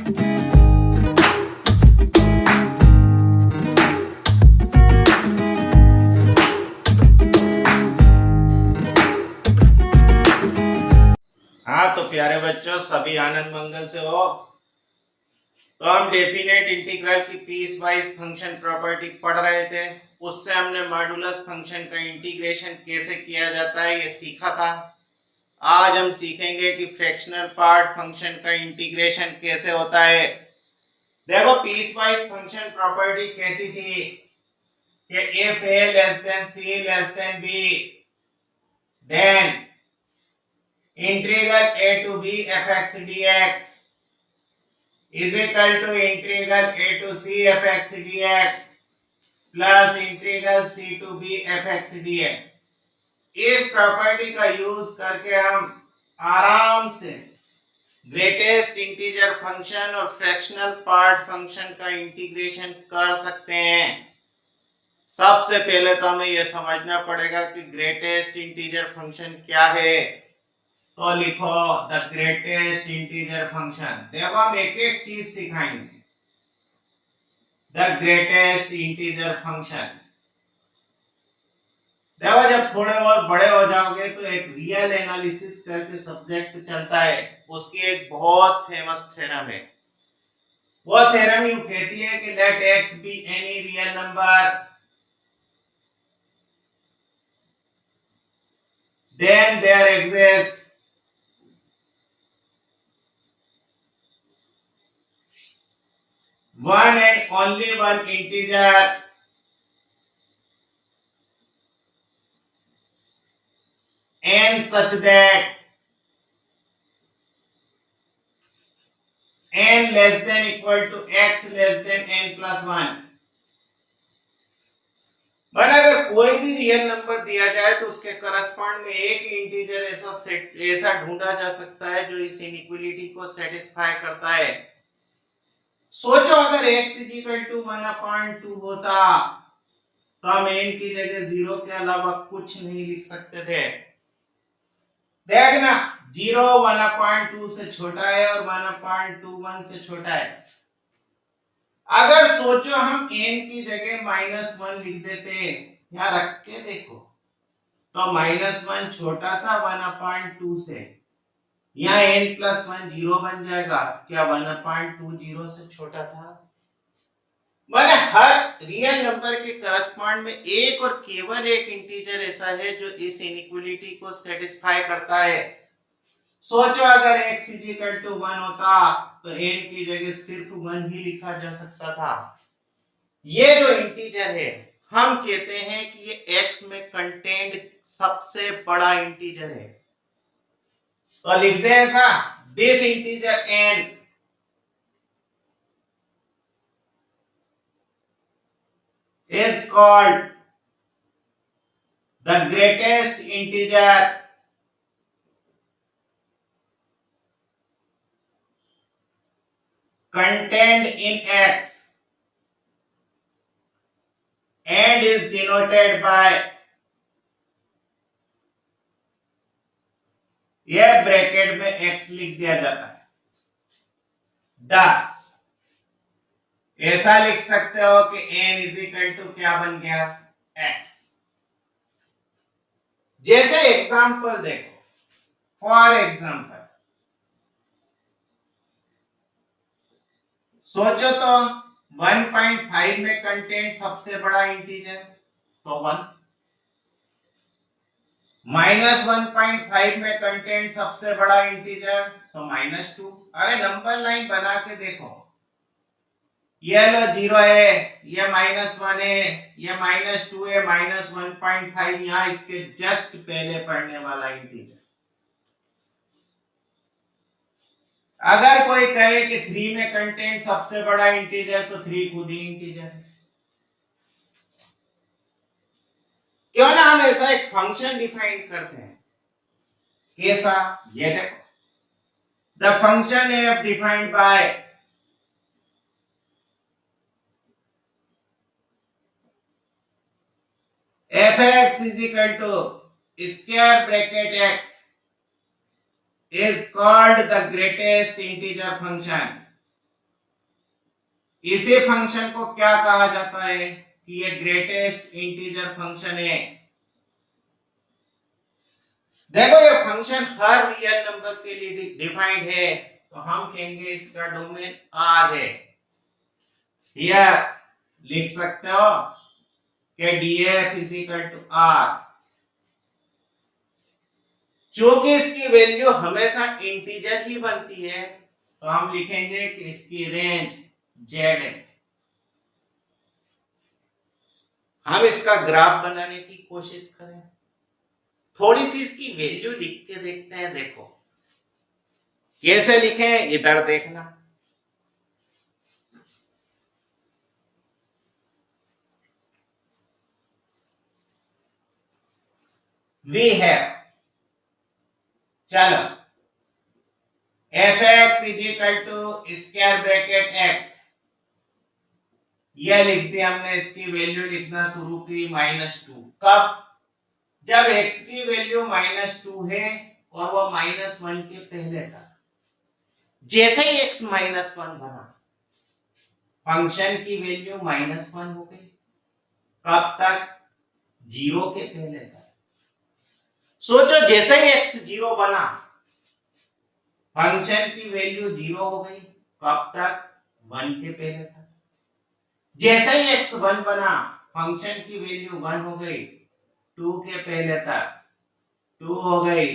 हाँ तो प्यारे बच्चों, सभी आनंद मंगल से हो। तो हम डेफिनेट इंटीग्रल की पीस वाइज फंक्शन प्रॉपर्टी पढ़ रहे थे। उससे हमने मॉडुलस फंक्शन का इंटीग्रेशन कैसे किया जाता है ये सीखा था। आज हम सीखेंगे कि फ्रैक्शनल पार्ट फंक्शन का इंटीग्रेशन कैसे होता है। देखो, पीस वाइज फंक्शन प्रॉपर्टी कहती थी कि if a less than c less than b, then integral a to b fx dx is equal to integral a to c fx dx plus integral c to b fx dx। इस property का use करके हम आराम से greatest integer function और fractional part function का integration कर सकते हैं। सबसे पहले तो हमें यह समझना पड़ेगा कि ग्रेटेस्ट इंटीजर फंक्शन क्या है। तो लिखो द ग्रेटेस्ट इंटीजर फंक्शन। देखो, हम एक एक चीज सिखाएंगे। The greatest integer function. देखो, जब थोड़े और बड़े हो जाओगे तो एक रियल एनालिसिस करके सब्जेक्ट चलता है, उसकी एक बहुत फेमस थ्योरम है। वो थ्योरम यूं कहती है कि let x be any real number, then there exists one and only one integer n such that n less than equal to x less than n plus 1। माना अगर कोई भी रियल नंबर दिया जाए तो उसके करस्पॉन्ड में एक इंटीजर ऐसा ढूंढा जा सकता है जो इस इनइक्वालिटी को सेटिस्फाई करता है। सोचो, अगर x इक्वल टू 1/2 होता तो हम n की जगह 0 के अलावा कुछ नहीं लिख सकते थे। देखना, 0 1/2 से छोटा है और 1/21 से छोटा है। अगर सोचो हम n की जगह -1 लिख देते, यहां रख के देखो, तो -1 छोटा था 1/2 से, यहाँ n plus 1 0 बन जाएगा। क्या 1/2 0 से छोटा था? माने हर रियल नंबर के करस्पॉन्ड में एक और केवल एक इंटीजर ऐसा है जो इस इनइक्वालिटी को सेटिस्फाई करता है। सोचो, अगर x इक्वल टू 1 होता तो n की जगह सिर्फ 1 ही लिखा जा सकता था। ये जो इंटीजर है, हम कहते हैं कि ये x में कंटेंट सबसे बड़ा इंटीजर है। तो लिख दे ऐसा, this integer n is called the greatest integer contained in x and is denoted by यह ब्रैकेट में x लिख दिया जाता है। 10 ऐसा लिख सकते हो कि n इज इक्वल टू क्या बन गया, x। जैसे एग्जांपल देखो, फॉर एग्जांपल सोचो तो 1.5 में कंटेंट सबसे बड़ा इंटीजर तो 1, -1.5 में कंटेंट सबसे बड़ा इंटीजर तो -2। अरे नंबर लाइन बना के देखो, ये लो 0 है, ये -1 है, ये -2 है, -1.5 यहाँ इसके जस्ट पहले पढ़ने वाला इंटीजर। अगर कोई कहे कि 3 में कंटेंट सबसे बड़ा इंटीजर तो 3 खुद ही इंटीजर है। क्यों ना हम ऐसा एक फंक्शन डिफाइन करते हैं। कैसा? ये देखो, the function f defined by fx is equal to square bracket x is called the greatest integer function इसी फंक्शन को क्या कहा जाता है कि ये ग्रेटेस्ट इंटीजर फंक्शन है। देखो ये फंक्शन हर रियल नंबर के लिए डिफाइंड है, तो हम कहेंगे इसका डोमेन आर है। यह लिख सकते हो कि df is equal to R. चूंकि इसकी वैल्यू हमेशा इंटीजर ही बनती है, तो हम लिखेंगे कि इसकी रेंज z है। हम इसका ग्राफ बनाने की कोशिश करें, थोड़ी सी इसकी वैल्यू लिख के देखते हैं। देखो कैसे लिखें, इधर देखना। वी है, चलो f(x) is equal to square bracket x, यह लिख दिया हमने। इसकी वैल्यू लिखना शुरू की -2। कब? जब x की वैल्यू -2 है और वो -1 के पहले था। जैसे ही x -1 बना, फंक्शन की वैल्यू -1 हो गई। कब तक? 0 के पहले तक। सोचो जैसे ही x 0 बना, फंक्शन की वैल्यू 0 हो गई। कब तक? 1 के पहले तक। जैसे ही x 1 बना, फंक्शन की वैल्यू 1 हो गई 2 के पहले तक, 2 हो गई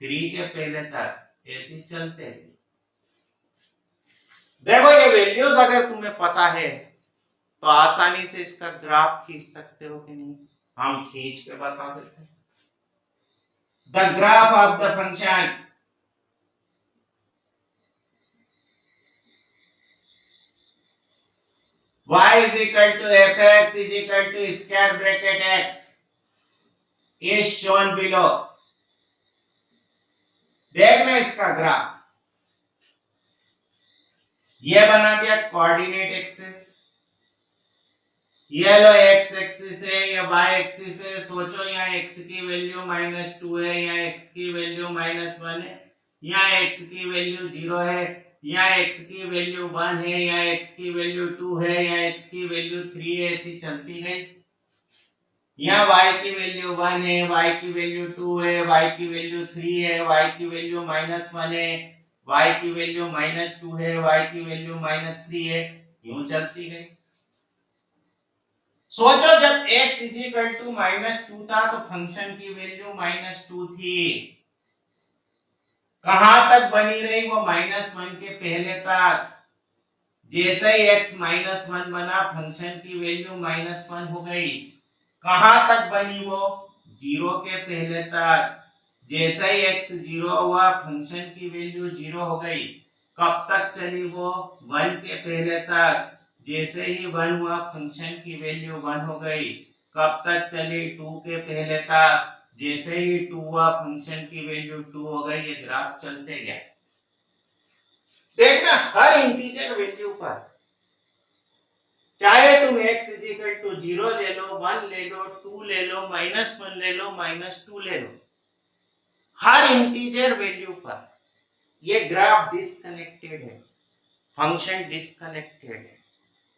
3 के पहले तक, ऐसे चलते हैं। देखो ये वैल्यूज अगर तुम्हें पता है तो आसानी से इसका ग्राफ खींच सकते हो कि नहीं? हम खींच के बता देते हैं। The graph of the function y is equal to f(x) is equal to square bracket x is shown below। देखना इसका ग्राफ, ये बना दिया कोऑर्डिनेट एक्सिस, ये लो x एक्सिस है, ये y एक्सिस है। सोचो यहाँ x की वैल्यू -2 है, यहाँ x की वैल्यू -1 है, यहाँ x की वैल्यू 0 है, यहाँ x की वैल्यू 1 है, यहाँ x की वैल्यू 2 है, यहाँ x की वैल्यू 3 है, ऐसी चलती गई। यहाँ y की वैल्यू 1 है, y की वैल्यू 2 है, y की वैल्यू 3 है, y की वैल्यू -1 है, y की वैल्यू -2 है, y की वैल्यू -3 है, यूं चलती गई। सोचो जब x -2 था तो फंक्शन की वैल्यू -2 थी। कहां तक बनी रही वो? -1 के पहले तक। जैसे ही x -1 बना, फंक्शन की वैल्यू -1 हो गई। कहां तक बनी वो? 0 के पहले तक। जैसे ही x 0 हुआ, फंक्शन की वैल्यू 0 हो गई। कब तक चली वो? 1 के पहले तक। जैसे ही 1 हुआ, फंक्शन की वैल्यू 1 हो गई। कब तक चली? 2 के पहले तक। जैसे ही 2 हुआ, फंक्शन की वैल्यू 2 हो गई। ये ग्राफ चलते गया। देखना हर इंटीजर वैल्यू पर, चाहे तुम x 0 ले लो, 1 ले लो, 2 ले लो, -1 ले लो, -2 ले लो, हर इंटीजर वैल्यू पर ये ग्राफ डिस्कनेक्टेड है, फंक्शन डिस्कनेक्टेड है,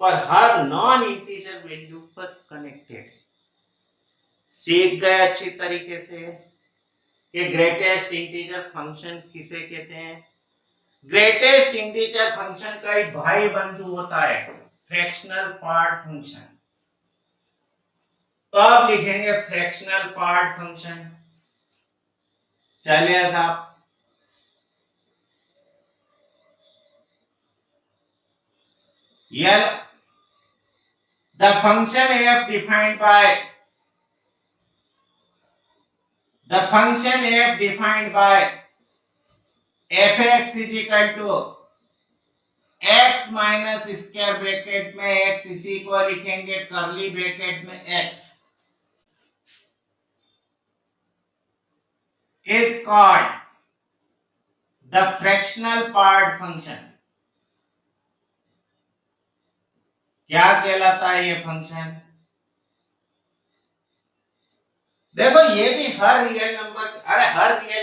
पर हर नॉन इंटीजर वैल्यू पर कनेक्टेड है। सीख गए अच्छी तरीके से कि ग्रेटेस्ट इंटीजर फंक्शन किसे कहते हैं? ग्रेटेस्ट इंटीजर फंक्शन का एक भाई बंधु होता है, फ्रैक्शनल पार्ट फंक्शन। तो अब लिखेंगे फ्रैक्शनल पार्ट फंक्शन। चलिए साहब, यह the function f defined by f(x) is equal to x minus square bracket में x, इसी को लिखेंगे कर्ली ब्रैकेट में x, is called the fractional part function। क्या कहलाता है ये फंक्शन? देखो ये भी हर रियल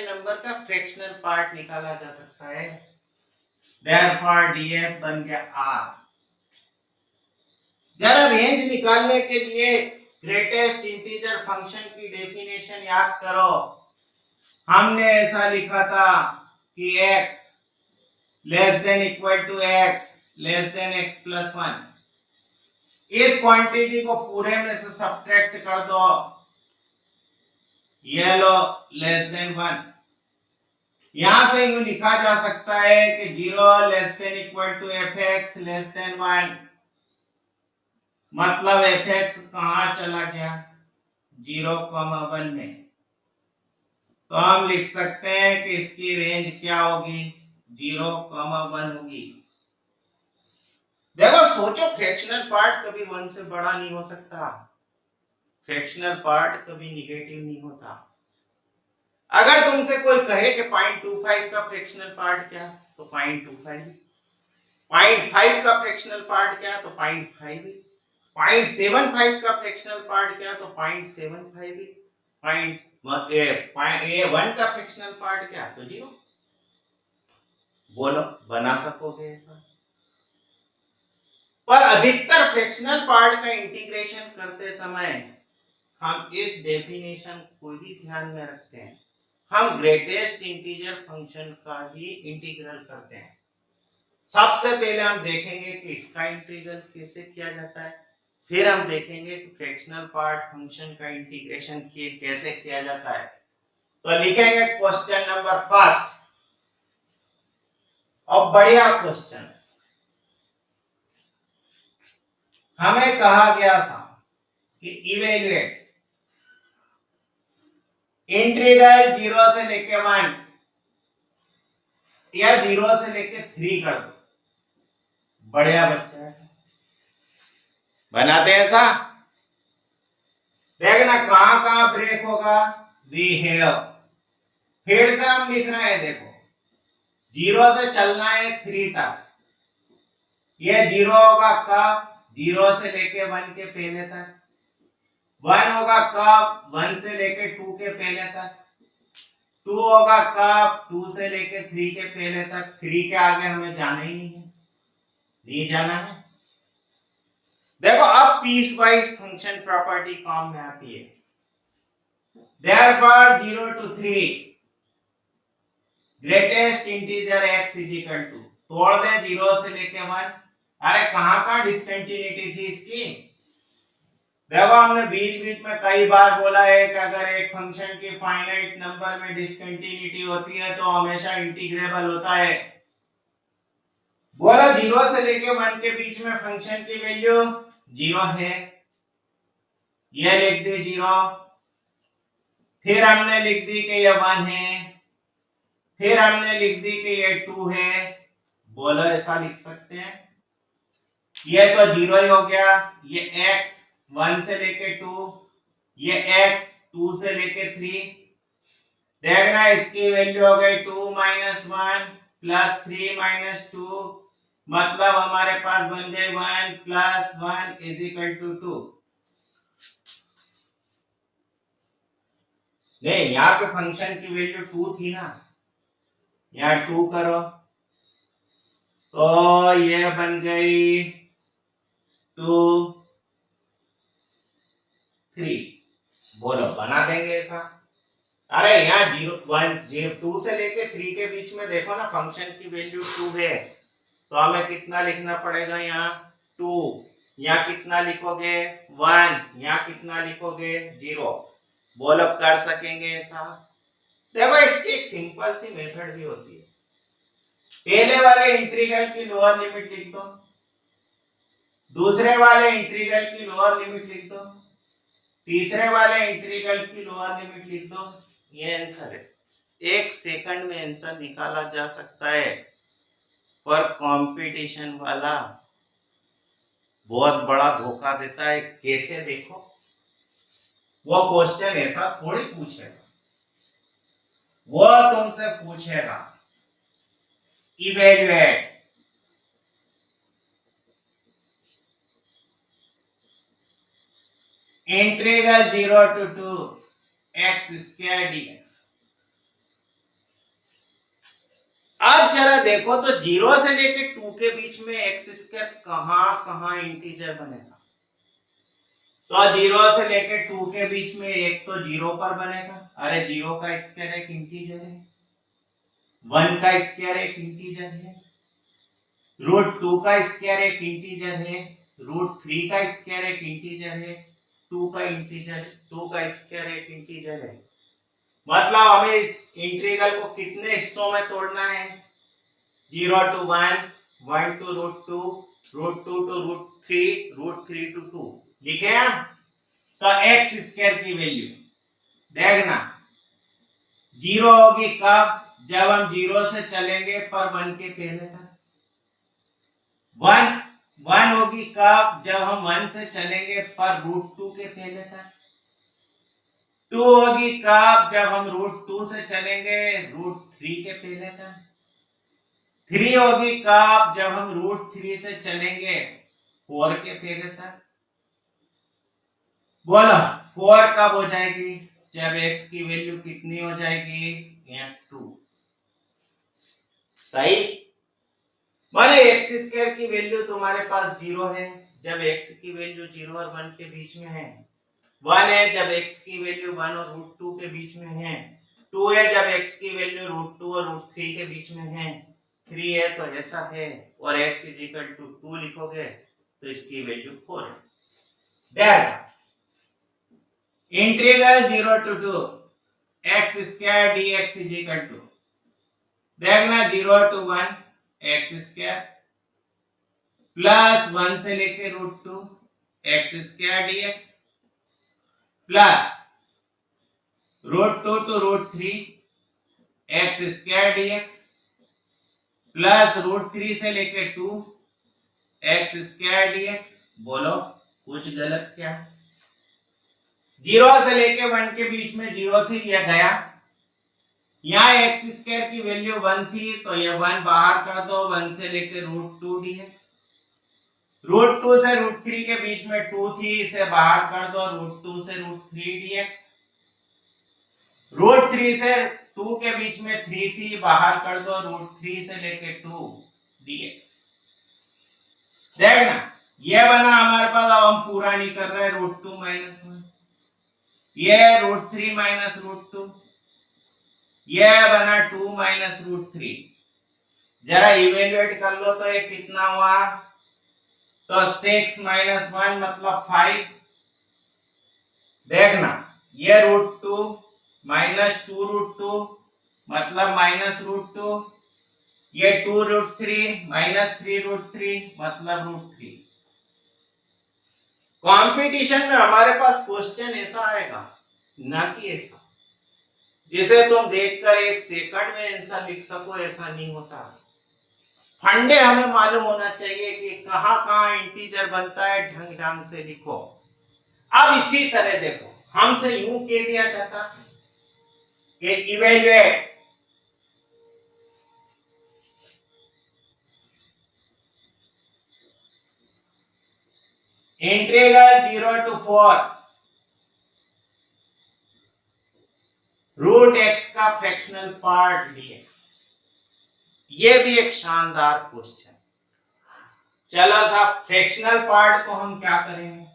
नंबर का फ्रैक्शनल पार्ट निकाला जा सकता है। देयरफॉर df बन गया r। जरा रेंज निकालने के लिए ग्रेटेस्ट इंटीजर फंक्शन की डेफिनेशन याद करो। हमने ऐसा लिखा था कि x less than equal to x less than x plus 1। इस क्वांटिटी को पूरे में से सब्ट्रैक्ट कर दो, ये लो लेस देन 1। यहां से यूं लिखा जा सकता है कि 0 less than equal to fx less than 1, मतलब fx कहां चला गया 0,1 में। तो हम लिख सकते हैं कि इसकी रेंज क्या होगी 0,1 होगी। देखो सोचो, फ्रैक्शनल पार्ट कभी 1 से बड़ा नहीं हो सकता, फ्रैक्शनल पार्ट कभी निगेटिव नहीं होता। अगर तुमसे कोई कहे कि 0.25 का फ्रैक्शनल पार्ट क्या, तो 0.25, 0.5 का फ्रैक्शनल पार्ट क्या, तो 0.5, 0.75 का फ्रैक्शनल पार्ट क्या, तो 0.75, 1 का फ्रैक्शनल पार्ट क्या, तो 0। बोलो बना सकोगे ऐसा? पर अधिकतर फ्रैक्शनल पार्ट का इंटीग्रेशन करते समय हम इस डेफिनेशन को ही ध्यान में रखते हैं, हम ग्रेटेस्ट इंटीजर फंक्शन का ही इंटीग्रल करते हैं। सबसे पहले हम देखेंगे कि इसका इंटीग्रल कैसे किया जाता है, फिर हम देखेंगे कि फ्रैक्शनल पार्ट फंक्शन का इंटीग्रेशन कैसे किया जाता है। तो लिखेंगे क्वेश्चन नंबर फर्स्ट। अब बढ़िया क्वेश्चन, हमें कहा गया था कि इवेल्युएट इंटीग्रल 0 से लेके 1 या 0 से लेके 3 कर दो। बढ़िया बच्चा है, बनाते हैं ऐसा। देखना कहां कहां ब्रेक होगा, वी हैव। फिर से हम लिख रहे हैं, देखो 0 से चलना है 3 तक, ये 0 होगा कब 0 से लेके 1 के पहले तक, 1 होगा कब 1 से लेके 2 के पहले तक, 2 होगा कब 2 से लेके 3 के पहले तक। 3 के आगे हमें जाना ही नहीं है, नहीं जाना है। देखो अब पीस वाइज फंक्शन प्रॉपर्टी काम में आती है। Therefore 0 to 3 greatest integer x is equal to, तोड़ दे 0 से लेके 1। अरे कहां डिस्कंटिन्यूटी थी इसकी? देखो हमने बीच बीच में कई बार बोला है कि अगर एक फंक्शन की फाइनाइट नंबर में डिस्कंटिन्यूटी होती है तो हमेशा इंटीग्रेबल होता है। बोला 0 से लेके 1 के बीच में फंक्शन की वैल्यू 0 है, ये लिख दी 0। फिर हमने लिख दी कि ये 1 है, फिर हमने लिख दी कि ये 2 है। बोलो ऐसा लिख सकते हैं, ये तो 0 ही हो गया। ये x 1 से लेके 2, ये x 2 से लेके 3। देखना इसकी वैल्यू हो गई 2 - 1 प्लस 3 - 2, मतलब हमारे पास बन गए 1 + 1 = 2। नहीं, यहाँ पे फंक्शन की वैल्यू 2 थी ना, यहाँ 2 करो तो ये बन गई 2 3। बोलो बना देंगे ऐसा? अरे यहाँ 0 1 0 2 से लेके 3 के बीच में देखो ना, फंक्शन की वैल्यू 2 है, तो हमें कितना लिखना पड़ेगा यहाँ 2। यहाँ कितना लिखोगे 1, यहाँ कितना लिखोगे 0। बोलो कर सकेंगे ऐसा? देखो इसकी एक सिंपल सी मेथड भी होती है। पहले वाले इंटीग्रल की लोअर लिमिट लिख दो, दूसरे वाले इंटीग्रल की लोअर लिमिट लिख दो, तीसरे वाले इंटीग्रल की लोअर लिमिट लिख दो। ये आंसर है। 1 सेकंड में आंसर निकाला जा सकता है, पर कंपटीशन वाला बहुत बड़ा धोखा देता है। कैसे? देखो वो क्वेश्चन ऐसा थोड़ी पूछेगा, वो तुमसे पूछेगा evaluate integral 0 to 2 x² dx। अब जरा देखो तो 0 से लेके 2 के बीच में x² कहां कहां इंटीजर बनेगा? तो 0 से लेके 2 के बीच में एक तो 0 पर बनेगा। अरे 0 का स्क्वायर एक इंटीजर है, 1 का स्क्वायर एक इंटीजर है, √2 का स्क्वायर एक इंटीजर है, √3 का स्क्वायर एक इंटीजर है, 2 का स्क्वायर एक इंटीजर है। मतलब हमें इस इंटीग्रल को कितने हिस्सों में तोड़ना है? 0 to 1, 1 to √2, √2 to √3, √3 to 2 लिखे हम। तो एक्स स्क्वायर की वैल्यू देखना 0 होगी कब? जब हम 0 से चलेंगे पर 1 के पहले तक। 1 होगी कब? जब हम 1 से चलेंगे पर √2 के पहले तक। 2 होगी कब? जब हम √2 से चलेंगे √3 के पहले तक। 3 होगी कब? जब हम √3 से चलेंगे 4 के पहले तक। बोलो 4 कब हो जाएगी? जब x की वैल्यू कितनी हो जाएगी? 2। सही। माने x स्क्वायर की वैल्यू तुम्हारे पास 0 है जब x की वैल्यू 0 और 1 के बीच में है। 1 है जब x की वैल्यू 1 और √2 के बीच में है। 2 है जब x की वैल्यू √2 और √3 के बीच में है। 3 है तो ऐसा है और x = 2 लिखोगे तो इसकी वैल्यू 4 है। देख इंटीग्रल 0 to 2 x² dx = देखना 0 to 1 x² प्लस 1 से लेके √2 x² dx plus √2 to √3 x² dx plus √3 से लेके 2 x² dx। बोलो कुछ गलत क्या? 0 से लेके 1 के बीच में 0 थी, यह गया। यहाँ x² की वैल्यू 1 थी तो ये 1 बाहर कर दो। 1 से लेके √2 dx। √2 से √3 के बीच में 2 थी, इसे बाहर कर दो। √2 से √3 dx। √3 से 2 के बीच में 3 थी, बाहर कर दो। √3 से लेके 2 dx। देखना ये बना हमारे पास। अब हम पूरा नहीं कर रहे। √2 - 1 ये √3 - √2 ये बना 2 - √3। जरा इवेल्युएट कर लो तो ये कितना हुआ? तो 6 - 1 मतलब 5। देखना ये √2 -2 √2 मतलब -√2। ये 2 √3 -3 √3 मतलब √3। कंपटीशन में हमारे पास क्वेश्चन ऐसा आएगा ना कि ऐसा जिसे तुम देखकर 1 सेकंड में आंसर लिख सको, ऐसा नहीं होता। फंडे हमें मालूम होना चाहिए कि कहां इंटीजर बनता है, ढंग ढंग से लिखो। अब इसी तरह देखो हमसे यूं कह दिया जाता कि इवेल्युएट इंटीग्रल 0 to 4 √x का फ्रैक्शनल पार्ट dx। ये भी एक शानदार क्वेश्चन। चलो साहब फ्रैक्शनल पार्ट को हम क्या करेंगे?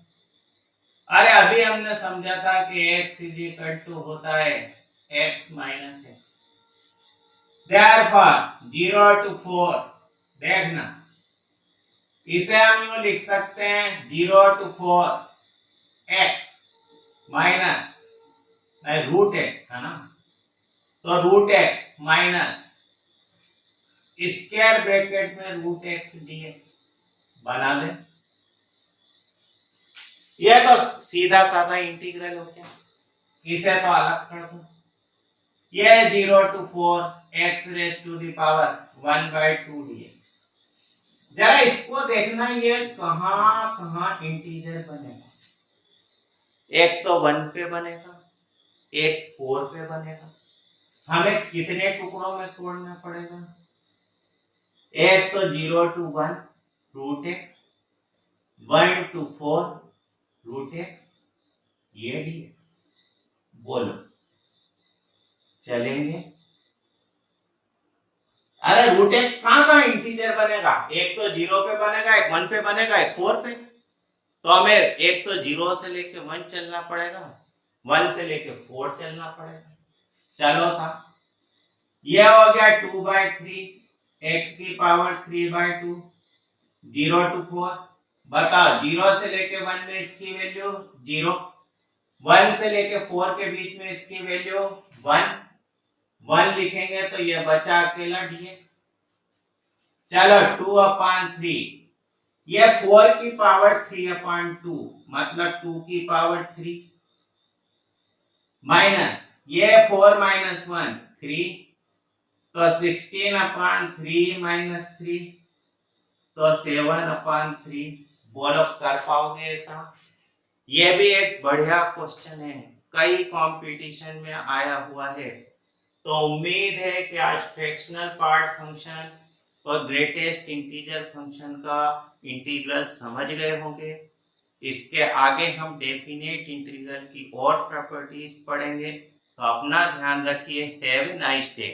अरे अभी हमने समझा था कि x = होता है x - x। therefore 0 to 4 देखना इसे हम यूं लिख सकते हैं 0 to 4 x माइनस √x था ना, तो √x माइनस स्क्वायर ब्रैकेट में √x dx बना दे। यह तो सीधा साधा इंटीग्रल हो गया। इसे तो अलग कर दो। यह 0 to 4 x⁻⁴ dx। जरा इसको देखना ये कहां इंटीजर बनेगा। एक तो 1 पे बनेगा, एक 4 पे बनेगा। हमें कितने टुकड़ों में तोड़ना पड़ेगा? एक तो 0 to 1 √x, 1 to 4 √x, ये dx। बोलो चलेंगे? अरे √x कहां इंटीजर बनेगा? एक तो 0 पे बनेगा, एक 1 पे बनेगा, एक 4 पे। तो हमें एक तो 0 से लेके 1 चलना पड़ेगा, 1 से लेके 4 चलना पड़ेगा। चलो साहब, ये हो गया 2/3 x की पावर 3/2, 0 to 4। बताओ 0 से लेके 1 में इसकी वैल्यू 0, 1 से लेके 4 के बीच में इसकी वैल्यू 1, 1 लिखेंगे तो ये बचा अकेला dx। चलो 2/3, ये 4 की पावर 3/2 मतलब 2 की पावर 3 माइनस ये 4 माइनस 1 3, तो 16/3 माइनस 3 तो 7/3। बोलो कर पाओगे ऐसा? ये भी एक बढ़िया क्वेश्चन है, कई कंपटीशन में आया हुआ है। तो उम्मीद है कि आज फ्रैक्शनल पार्ट फंक्शन और ग्रेटेस्ट इंटीजर फंक्शन का इंटीग्रल समझ गए होंगे। इसके आगे हम डेफिनेट इंटीग्रल की और प्रॉपर्टीज पढ़ेंगे। तो अपना ध्यान रखिए। Have a nice day.